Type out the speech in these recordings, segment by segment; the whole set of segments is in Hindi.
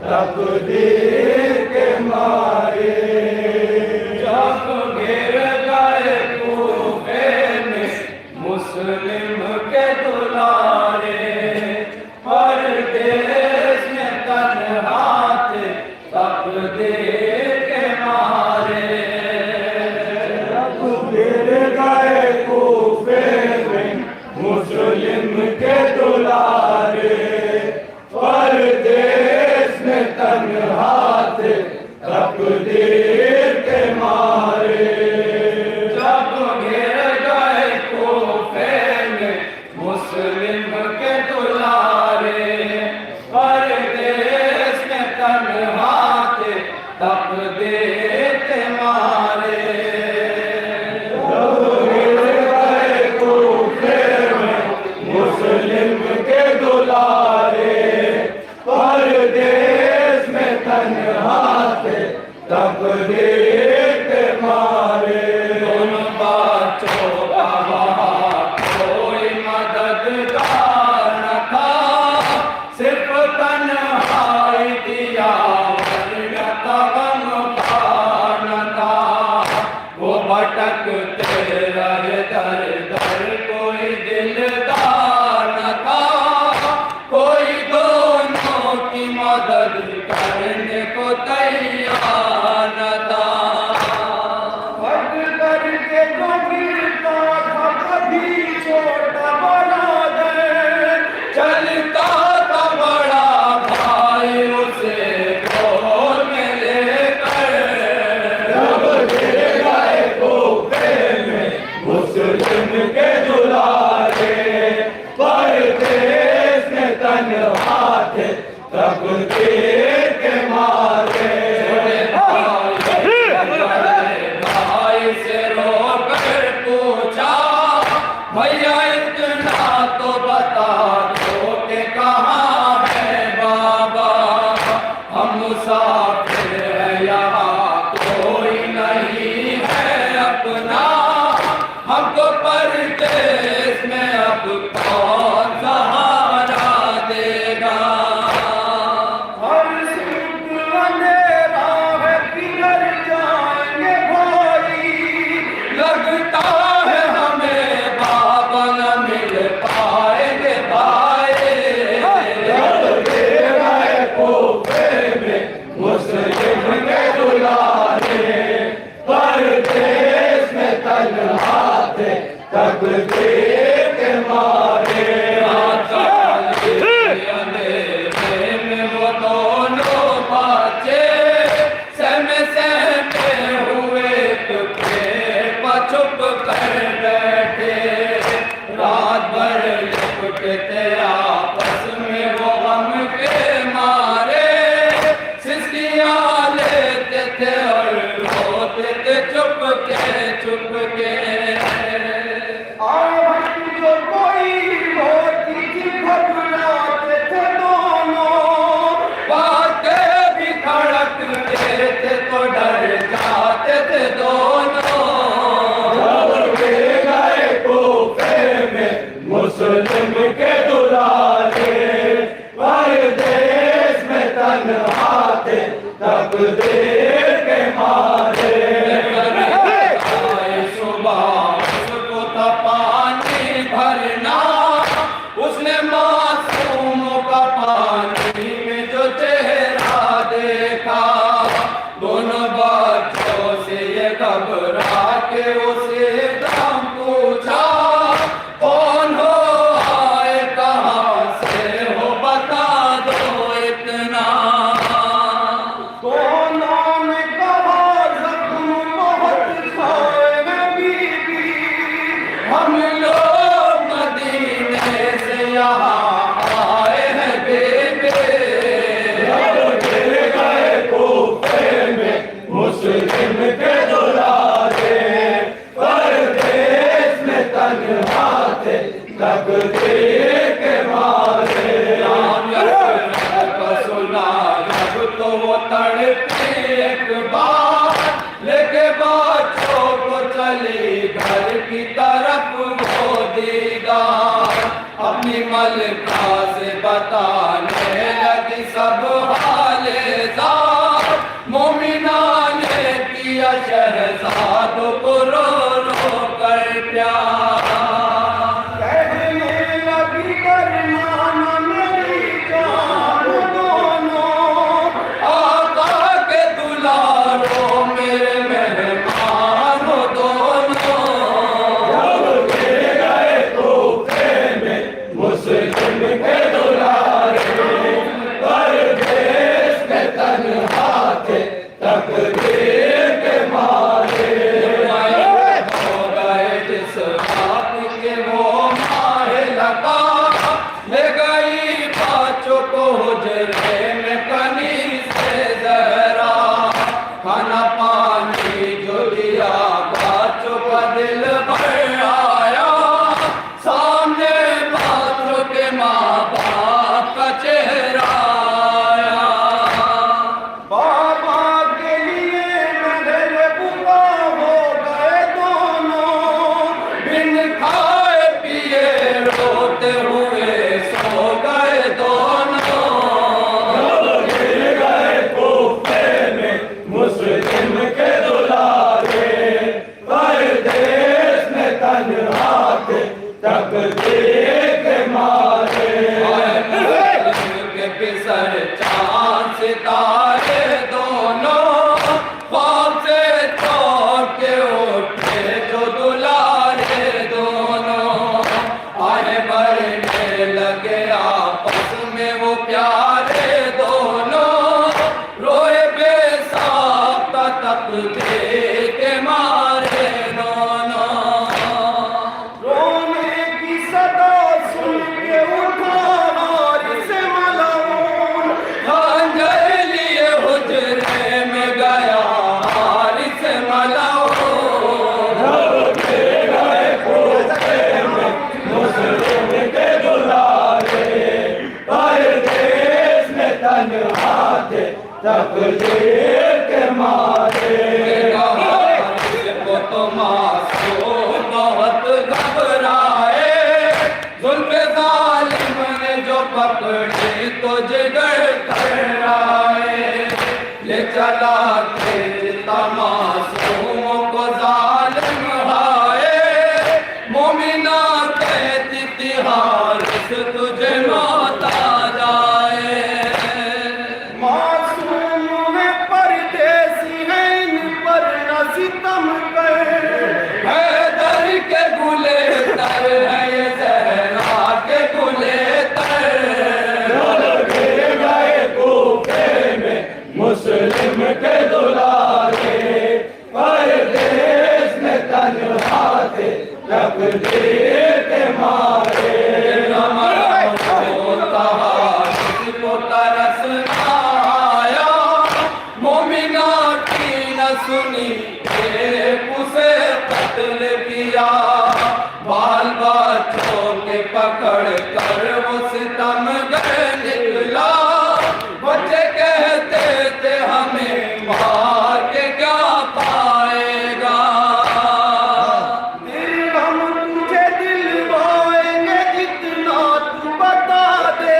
तकदीर के मारे। जब गिर गए कूफे में मुस्लिम के दुलारे, परदेश में तन्हा थे तकदीर के मारे। जब गिर गए कूफे में मुस्लिम के दुलारे, परदेश में तन्हा थे तकदीर के मारे। जब गिर गए कूफे में मुस्लिम के दुलारे, परदेश में तन्हा थे तकदीर के मारे। जब गिर गए कूफे में मुस्लिम के दुलारे, परदेश में तन्हा थे तकदीर के मारे। उन बच्चों का वहाँ कोई मददगार न था, सिर्फ तन्हाई दिया गम न था। वो भटकते रहे दर दर, कोई दिलदार न था, कोई दोनों की मदद करने को तैयार न था। फट करके जो गिरता था कभी छोटा बड़ा दे, चलता था बड़ा भाई उसे गोद में लेकर। जब गिर गए कूफे में मुस्लिम के दुलारे, परदेश में तन्हा थे तकदीर के मारे। भाई से रोकर पूछा, भैया इतना तो बता दो कि कहाँ है बाबा, हम मुसाफिर हैं यहाँ कोई नहीं है अपना, हमको परदेश में अब कौन सहारा देगा। लगता है हमें बाबा न मिल पाएंगे भाई। जब गिर गए कूफे में मुस्लिम के दुलारे, परदेश में तन्हा थे तकदीर के मारे। अंधेरे में वो दोनों बच्चे सहमे सहमे हुए छुप कर बैठे, रात भर लिपटते आपस में वो गम के मारे। सिसकियां लेते थे और रोते थे चुप के। आवाज़ जो कोई होती थी घबराते थे दोनों, बातें भी धड़कते थे तो डर जाते थे दोनों। मुस्लिम के दुलारे, परदेश में तन्हा थे तकदीर के मारे। सुबह उसको था पानी भरना, उसने मासूमों का पानी में जो चेहरा देखा, दोनों बच्चों से ये घबरा के उसे दाम पूछा, कौन हो आए कहाँ से हो बता दो इतना। दोनों ने कहा जख्म बहुत खाए हैं बीबी, हम लोग मदीने से यहाँ आए हैं बेबे। जब गिर गए कूफे में मुस्लिम के दुलारे, परदेश में तन्हा थे तकदीर के मारे। सुना जब तो वो तड़पी एक बार, लेके बच्चों को चली घर की तरफ वो दीदार, अपनी मलका से बताने लगी सब हाल चांद सितारे दोनों ख्वाब से चौंके उठे जो दुलारे दोनों आए भरने लगे आपस में वो प्यारे दोनों रोए बेसाख्ता तकदीर के मारे दोनों रोने की सदा सुन के उठा हारिस मलऊन खंजर लिए हुजरे में गया हारिस मलऊन मुस्लिम के दुलारे आए देश में तन्हा थे तकदीर के मारे वो तो मासूम बहुत घबराए जुल्फ़े ज़ालिम ने जो पकड़ी तो जिगर कराए ले चला के मासूम को ज़ालिम हाय मोमिना कहती थी हारिस तुझे माता जाए मासूम है परदेसी है इन पर न सितम कर हैदर के गुले तर है ये ज़हरा के गुले तर गए कूफे में मुस्लिम के दुलारे आए देश में तन्हा थे तकदीर के मारे को तरस आया मोमिना की न सुनी उसे कत्ल किया बाल बच्चों के पकड़ कर वो सितमगर निकला बच्चे कहते थे हमें मार के क्या पाएगा दिल हम तुझे दिलवाएंगे जितना तू बता दे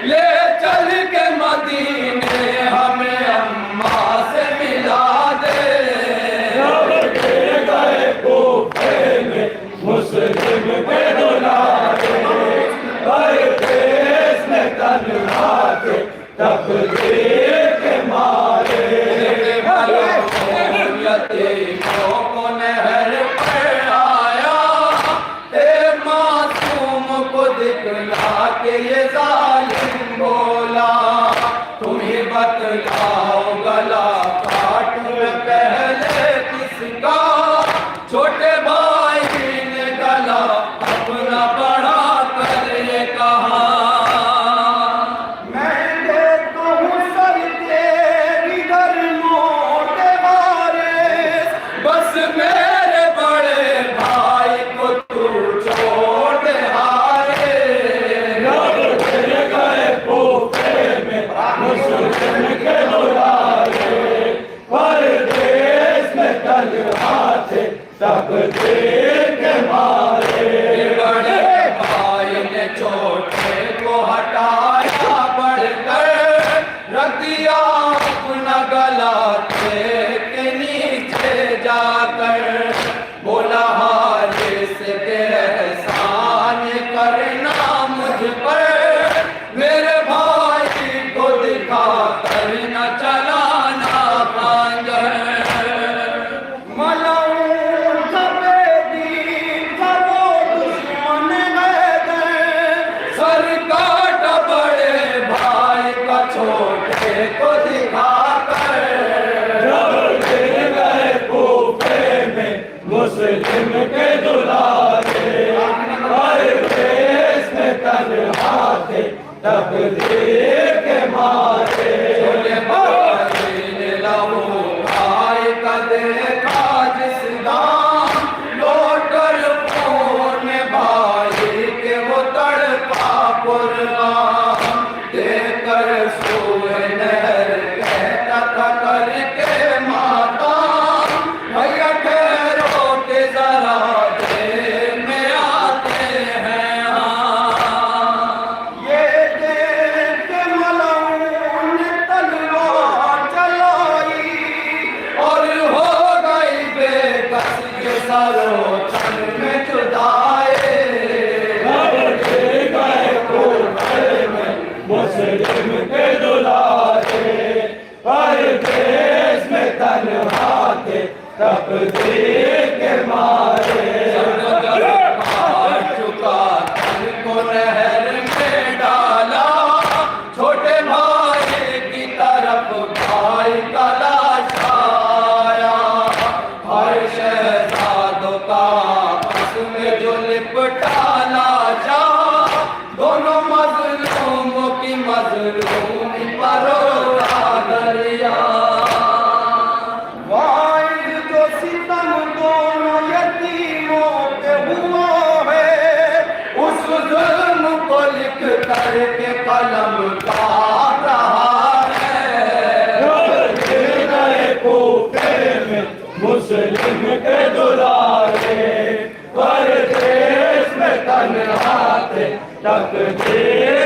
ले चल के मदीने हमें अम्मा से मिला दे गए कूफे में मुस्लिम के दुलारे आए देश में तन्हा थे तकदीर के मारे यतीमों को नहर पर आया ते मासूम को दिखला के ये जालिम बोला तुम ही बतलाओ गला काटूं मैं पहले किसका छोटे भाई ने गला अपना बढ़ा कर ये कहा मैं देखता हूँ सर तेरी घर मोटे बारिश बस मेरे बड़े भाई को तू छोड़ दे हारे गए कूफे में मुस्लिम के दुलारे पर देश में तन्हा थे तकदीर के मारे बड़े भाई ने छोटे को हटाया बढ़कर रख दिया अपना गला के नीचे जाकर बोला हारिस के एहसान करना मुझ पर मेरे भाई को दिखा कर न चलाना खंजर मलऊन सफेदी सबो दुश्मन गए सर काट बड़े भाई का छोटे को दिखा कर गए कूफे में मुस्लिम के दुलारे आए देश में तन्हा थे तकदीर के मारे छोले भाई ने लहू भाई का देखा जिस दाम लौटर फोन भाई के वो तड़पा कुर्बान देकर सोए नहर कहता था करके माता भैया ठहरो के जरा देर में आते हैं ये देख के मलऊन ने तलवार चलाई और हो गई बेकस के सरोचन में जुदाए गए कूफे में मुस्लिम के तकदीर के मारे मार चुका तन को नहर में डाला, छोटे भाई की तरफ भाई का लाश आया। हर शहजादों का आपस में जो लिपटाना जा, दोनों मजलूमों की मजलूमी पर दरिया। वाइद जो सितम दोनों यतीमों पे हुआ है, उस जुल्म को लिख करके कलम काट रहा है। नए कोफे में मुस्लिम के दुलारे, परदेश में तन्हा थे तकदीर